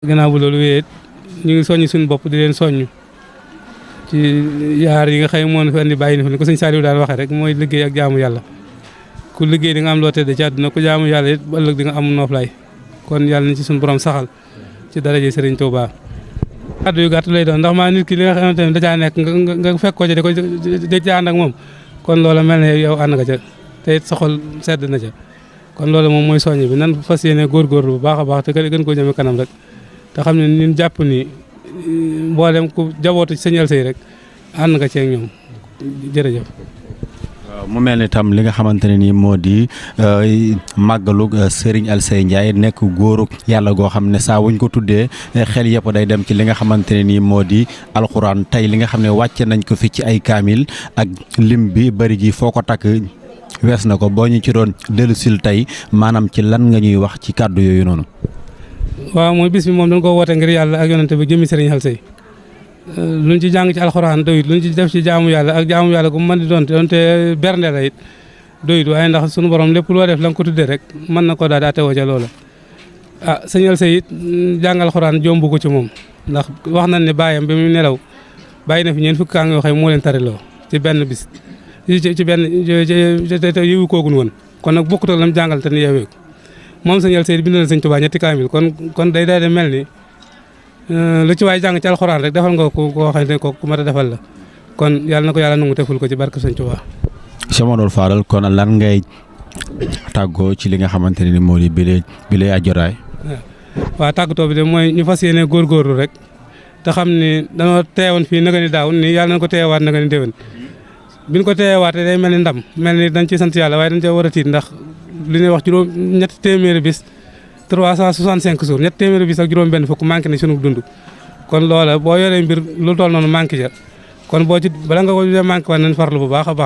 gannaaw bu loolu wéyee ñu ngi soññ suñu bopp di leen soññ ci yaar yi nga xëy moo fi andi bàyyi na fi ni ko sëñ Saliou daan waxee rek mooy liggéey ak jaamu yàlla ku liggéey di nga am loo tëdd ci àdduna ku jaamu yàlla it ba ëllëg di nga am nooflaay kon yàlla na ci suñu borom saxal ci daraje Serigne Touba. kàddu yu gàtt lay doon ndax maa nit ki li nga xamante ne da caa nekk nga fekk ko ci di ci ànd ak moom kon loola mel ne yow ànd nga ca te it soxal sedd na ca kon loolu moom mooy soññ bi nan fas yéene góorgóorlu bu baax a baax te gën koo jëme kanam rek te xam ne ñun jàpp ni mboolem ku jabootu ci Sëñ Alsey rek ànd nga ci ak ñoom jërëjëf. waaw mu mel ni tam li nga xamante ne nii moo di màggalu Serigne Alsey Ndiaye nekk góoru yàlla goo xam ne saa wuñ ko tuddee xel yëpp day dem ci li nga xamante ne nii moo di alxuraan tey li nga xam ne wàcce nañ ko fi ci ay kaamil ak lim bi bari gi foo ko takk wees na ko boo ñu ci doon dellusil tey maanaam ci lan nga ñuy wax ci kàddu yooyu noonu. waaw mooy bis bi moom dañ ko woote ngir yàlla ak yonante bi jëmmi Serigne Alsey luñ ci jàng ci alxuraan doyut luñ ci def ci jaamu yàlla ak jaamu yàlla gu mën di doonte bernde la it doyut waaye ndax suñu borom lépp loo def la nga ko tuddee rek mën na ko daal di atewoo ca loola. ah Sëñ Alsey it jàng alxuraan jombu ko ci moom ndax wax nañ ne bàyyam bi mu nelaw bàyyi na fi ñeent fukki kaa yoo xam moo leen tariloo ci benn bis ci benn te yiwu koogun woon kon nag bokkut ak lam jàngal te ni yeewee ko moom Sëñ Alsey bind na Sëñ Tuubaa ñetti kaamil kon day daal di mel ni lu ci waay jàng ci alxuraan rek defal nga ko koo xam ne ko ku mat a defal la kon yàlla na ko yàlla nangu deful ko ci barke Sëñ Tuubaa. Cheikh Mamadou Fadal kon lan ngay tàggoo ci li nga xamante ne ni moo di bile ajoraay. waaw tàggatoo bi de mooy ñu fas yéene góorgóorlu rek te xam ni dañoo teewoon fii naka ni daaw ni yàlla nañ ko teewaat naka ni déwén biñ ko teewaatee day mel ni ndam mel ni dañ ci sant yàlla waaye dañ cee war a tiit ndax li ñuy wax juróom ñetti téeméeri bis 365 jours ñetti téeméeri bis ak juróom benn fukk manqué na sunu dund kon loola boo yoree mbir lu toll noonu manqué ja kon boo ci bala nga ko manqué war nañ farlu bu baax a baax